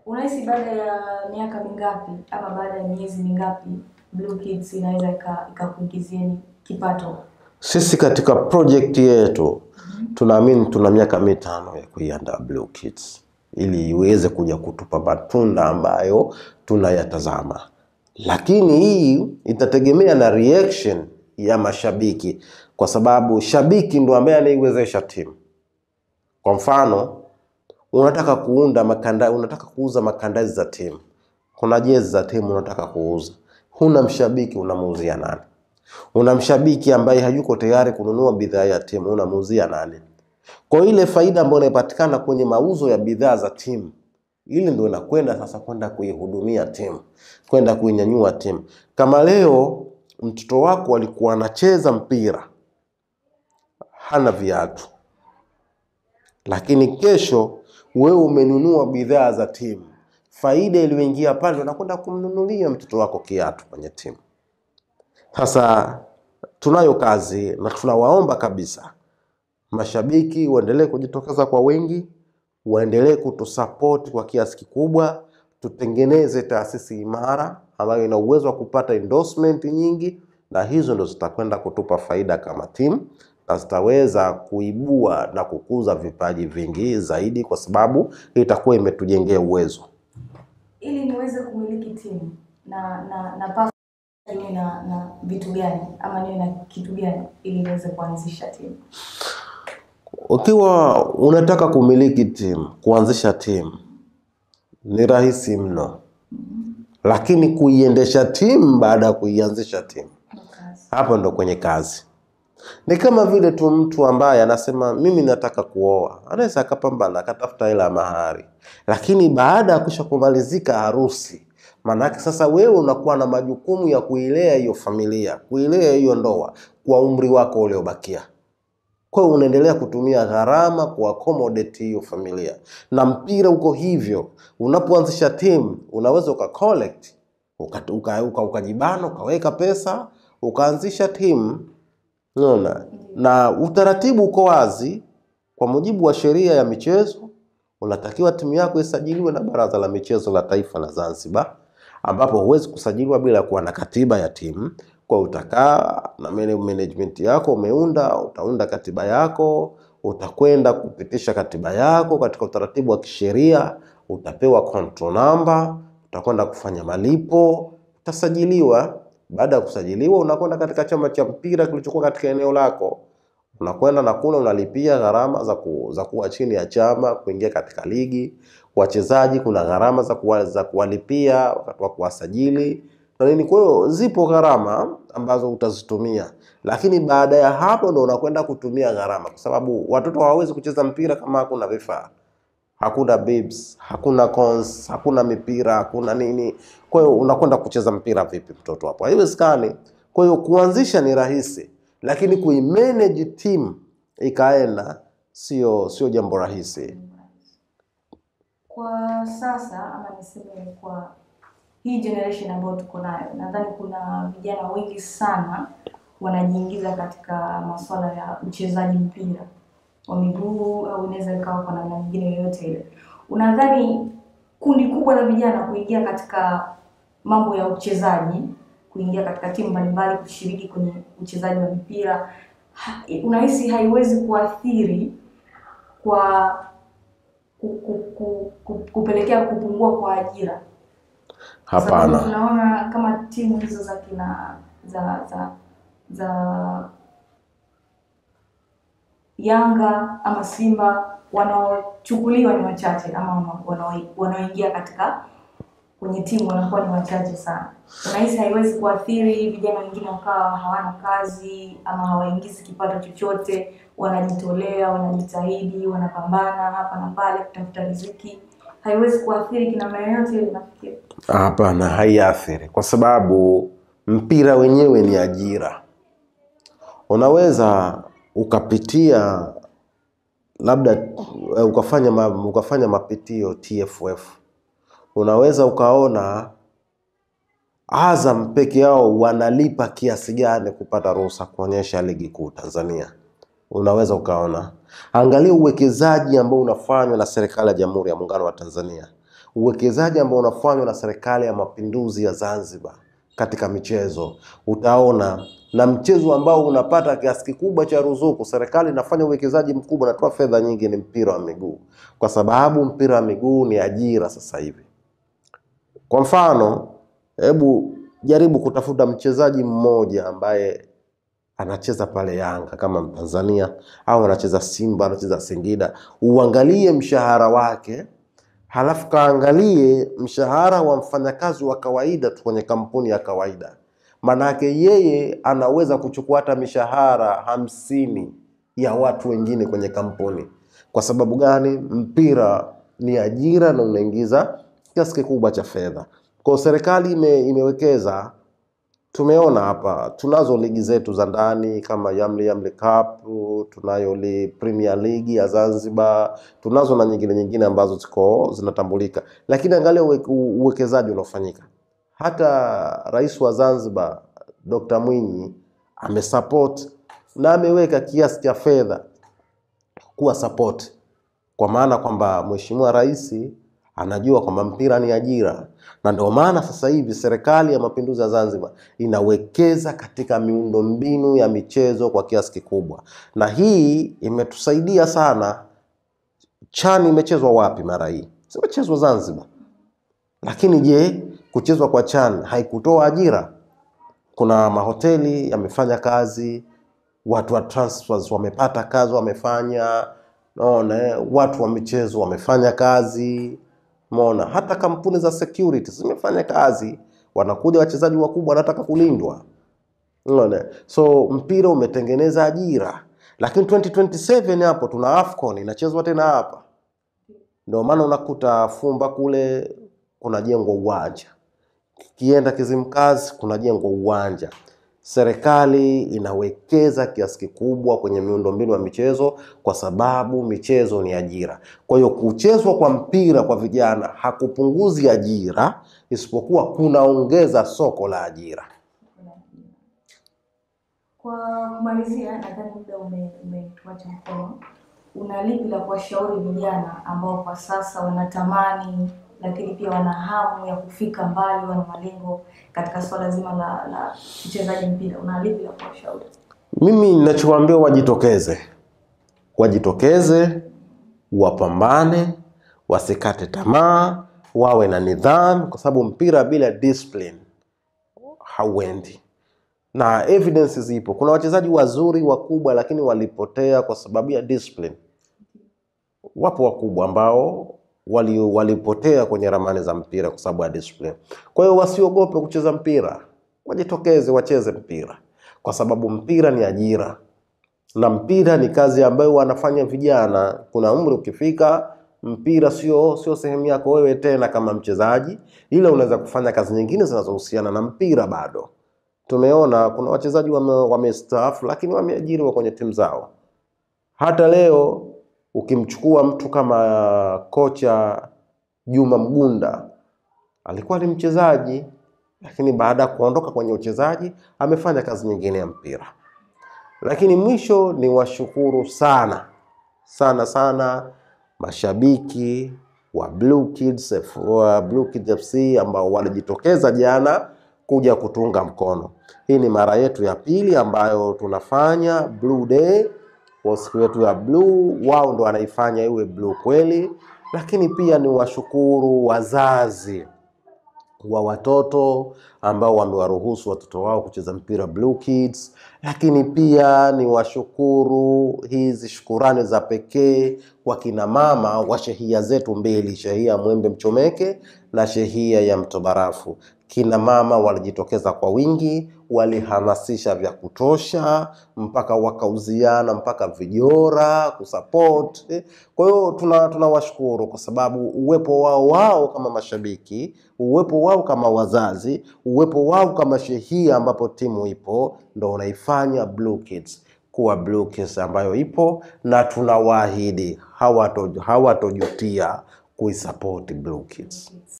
Unahisi baada ya miaka mingapi ama baada ya miezi mingapi Blue Kids inaweza ikakuingizieni kipato? Sisi katika project yetu tunaamini tuna miaka 5 ya kuiandaa Blue Kids ili iweze kuja kutupa matunda ambayo tunayatazama. Lakini hii itategemea na reaction ya mashabiki, kwa sababu shabiki ndo ambaye anaiwezesha timu. Kwa mfano, unataka kuuza makandazi za timu. Kuna jezi za timu unataka kuuza. Huna mshabiki, unamuuzia nani? Una mshabiki ambaye hayuko tayari kununua bidhaa ya timu, unamuuzia nani? Kwa ile faida ambayo inapatikana kwenye mauzo ya bidhaa za timu, ile ndio inakwenda sasa kwenda kuihudumia timu, kwenda kuinyanyua timu. Kama leo mtoto wako alikuwa anacheza mpira, hana viatu, lakini kesho wewe umenunua bidhaa za timu, faida iliyoingia pale unakwenda kumnunulia mtoto wako kiatu kwenye timu. Sasa tunayo kazi na tunawaomba kabisa mashabiki waendelee kujitokeza kwa wengi, waendelee kutusupport kwa kiasi kikubwa, tutengeneze taasisi imara ambayo ina uwezo wa kupata endorsement nyingi, na hizo ndo zitakwenda kutupa faida kama timu na zitaweza kuibua na kukuza vipaji vingi zaidi, kwa sababu itakuwa imetujengea uwezo. Ili niweze kumiliki timu na vitu gani ama niwe na kitu gani ili niweze kuanzisha timu? Ukiwa unataka kumiliki timu, kuanzisha timu ni rahisi mno. Lakini kuiendesha timu baada ya kuianzisha timu, hapo ndo kwenye kazi. Ni kama vile tu mtu ambaye anasema mimi nataka kuoa, anaweza akapambana akatafuta hela mahari, lakini baada ya kumalizika harusi, maana sasa wewe unakuwa na majukumu ya kuilea hiyo familia, kuilea hiyo ndoa kwa umri wako uliobakia. Kwa hiyo unaendelea kutumia gharama kuaccommodate hiyo familia. Na mpira uko hivyo. Unapoanzisha timu, unaweza ukacollect, ukajibana, ukaweka pesa, ukaanzisha timu. Unaona? Na utaratibu uko wazi. Kwa mujibu wa sheria ya michezo, unatakiwa timu yako isajiliwe na Baraza la Michezo la Taifa la Zanzibar, ambapo huwezi kusajiliwa bila kuwa na katiba ya timu. Kwa utakaa na management yako utaunda katiba yako, utakwenda kupitisha katiba yako katika utaratibu wa kisheria, utapewa control number, utakwenda kufanya malipo, utasajiliwa. Baada ya kusajiliwa unakwenda katika chama cha mpira kilichokuwa katika eneo lako. Unakwenda na kuna unalipia gharama za kuwa chini ya chama, kuingia katika ligi. Wachezaji kuna gharama za kuwalipia wakati wa kuwasajili. Na nini, kwa hiyo zipo gharama ambazo utazitumia. Lakini baada ya hapo ndo unakwenda kutumia gharama, kwa sababu watoto hawawezi kucheza mpira kama hakuna vifaa. Hakuna bibs, hakuna cones, hakuna mipira, hakuna nini. Kwa hiyo unakwenda kucheza mpira vipi mtoto hapo? Haiwezekani. Kwa hiyo kuanzisha ni rahisi, lakini kuimanage team ikaenda sio jambo rahisi. Kwa sasa ama niseme kwa hii generation ambayo tuko nayo, nadhani kuna vijana wengi sana wanajiingiza katika masuala ya uchezaji mpira wa miguu au inaweza ikawa kwa namna nyingine yoyote ile. Unadhani kundi kubwa la vijana kuingia katika mambo ya uchezaji, kuingia katika timu mbalimbali, kushiriki kwenye uchezaji wa mpira, unahisi haiwezi kuathiri kwa kupelekea kupungua kwa ajira? Hapana. Tunaona kama timu hizo za Yanga ama Simba wanaochukuliwa ni wachache, ama wanaoingia katika kwenye timu wanakuwa ni wachache sana. Unahisi haiwezi kuathiri vijana wengine wakawa hawana kazi ama hawaingizi kipato chochote, wanajitolea, wanajitahidi, wanapambana hapa na pale kutafuta riziki? Haiwezi kuathiri kina namna yoyote ile nafikiri? Hapana, haiathiri, kwa sababu mpira wenyewe ni ajira. Unaweza ukapitia labda ukafanya mapitio TFF. Unaweza ukaona Azam peke yao wanalipa kiasi gani kupata ruhusa kuonyesha ligi kuu Tanzania. Unaweza ukaona. Angalia uwekezaji ambao unafanywa na serikali ya Jamhuri ya Muungano wa Tanzania. Uwekezaji ambao unafanywa na Serikali ya Mapinduzi ya Zanzibar katika michezo, utaona na mchezo ambao unapata kiasi kikubwa cha ruzuku, serikali inafanya uwekezaji mkubwa, natoa fedha nyingi, ni mpira wa miguu, kwa sababu mpira wa miguu ni ajira sasa hivi. Kwa mfano, hebu jaribu kutafuta mchezaji mmoja ambaye anacheza pale Yanga kama Mtanzania, au anacheza Simba, anacheza Singida, uangalie mshahara wake, halafu kaangalie mshahara wa mfanyakazi wa kawaida tu kwenye kampuni ya kawaida. Manake yeye anaweza kuchukua hata mishahara 50 ya watu wengine kwenye kampuni. Kwa sababu gani? Mpira ni ajira na unaingiza kiasi kikubwa cha fedha. Kwa serikali imewekeza. Tumeona hapa tunazo ligi zetu za ndani kama Yamli Cup, tunayo Premier League ya Zanzibar, tunazo na nyingine ambazo zinatambulika. Lakini angalia uwekezaji unaofanyika. Hata Rais wa Zanzibar Dr. Mwinyi amesupport na ameweka kiasi cha fedha kuwa support, kwa maana kwamba Mheshimiwa Rais anajua kwamba mpira ni ajira, na ndio maana sasa hivi Serikali ya Mapinduzi ya Zanzibar inawekeza katika miundombinu ya michezo kwa kiasi kikubwa, na hii imetusaidia sana. CHAN imechezwa wapi mara hii? Imechezwa Zanzibar. Lakini je, kuchezwa kwa CHAN haikutoa ajira? Kuna mahoteli yamefanya kazi, watu wa transfers wamepata kazi, wamefanya, watu wa michezo wamefanya kazi, hata kampuni za security zimefanya kazi, wanakuja wachezaji wakubwa wanataka kulindwa. So mpira umetengeneza ajira. Lakini 2027 hapo tuna AFCON inachezwa tena hapa. Ndio maana unakuta Fumba kule kuna jengo uwanja, kienda Kizimkazi kuna jengo uwanja. Serikali inawekeza kiasi kikubwa kwenye miundombinu ya michezo kwa sababu michezo ni ajira. Kwa hiyo kuchezwa kwa mpira kwa vijana hakupunguzi ajira, isipokuwa kunaongeza soko la ajira. Kwa kumalizia, nadhani muda umetuacha mkono. Una lipi la kuwashauri vijana ambao kwa sasa wanatamani lakini pia wana hamu ya kufika mbali, wana malengo katika swala zima la uchezaji mpira? Una lipi la kuwashauri? Mimi ninachowaambia wajitokeze, wapambane, wasikate tamaa, wawe na nidhamu, kwa sababu mpira bila discipline hauendi. Na evidence zipo. Kuna wachezaji wazuri wakubwa lakini walipotea kwa sababu ya discipline. Wapo wakubwa ambao walipotea kwenye ramani za mpira kwa sababu ya discipline. Kwa hiyo wasiogope kucheza mpira, wajitokeze wacheze mpira, kwa sababu mpira ni ajira, na mpira ni kazi ambayo wanafanya vijana. Kuna umri ukifika, mpira sio sehemu yako wewe tena kama mchezaji, ila unaweza kufanya kazi nyingine zinazohusiana na mpira bado. Tumeona kuna wachezaji wamestaafu lakini wameajiriwa kwenye timu zao. Hata leo ukimchukua mtu kama kocha Juma Mgunda, alikuwa ni mchezaji, lakini baada ya kuondoka kwenye uchezaji amefanya kazi nyingine ya mpira. Lakini mwisho ni washukuru sana mashabiki wa Blue Kids FC ambao walijitokeza jana kuja kutunga mkono. Hii ni mara yetu ya pili ambayo tunafanya Blue Day, kwa siku yetu ya blue. Wao ndo wanaifanya iwe blue kweli. Lakini pia ni washukuru wazazi wa watoto ambao wamewaruhusu watoto wao kucheza mpira Blue Kids. Lakini pia ni washukuru, hizi shukurani za pekee kwa kina mama wa shehia zetu mbili, shehia ya Mwembe Mchomeke na shehia ya Mtobarafu. Kina mama walijitokeza kwa wingi, walihamasisha vya kutosha, mpaka wakauziana mpaka vijora kusupport. Kwa hiyo tunawashukuru kwa sababu uwepo wao kama mashabiki, uwepo wao kama wazazi, uwepo wao kama shehia ambapo timu ipo, ndo unaifanya Blue Kids kuwa Blue Kids ambayo ipo, na tunawaahidi hawatojutia kuisupport Blue Kids.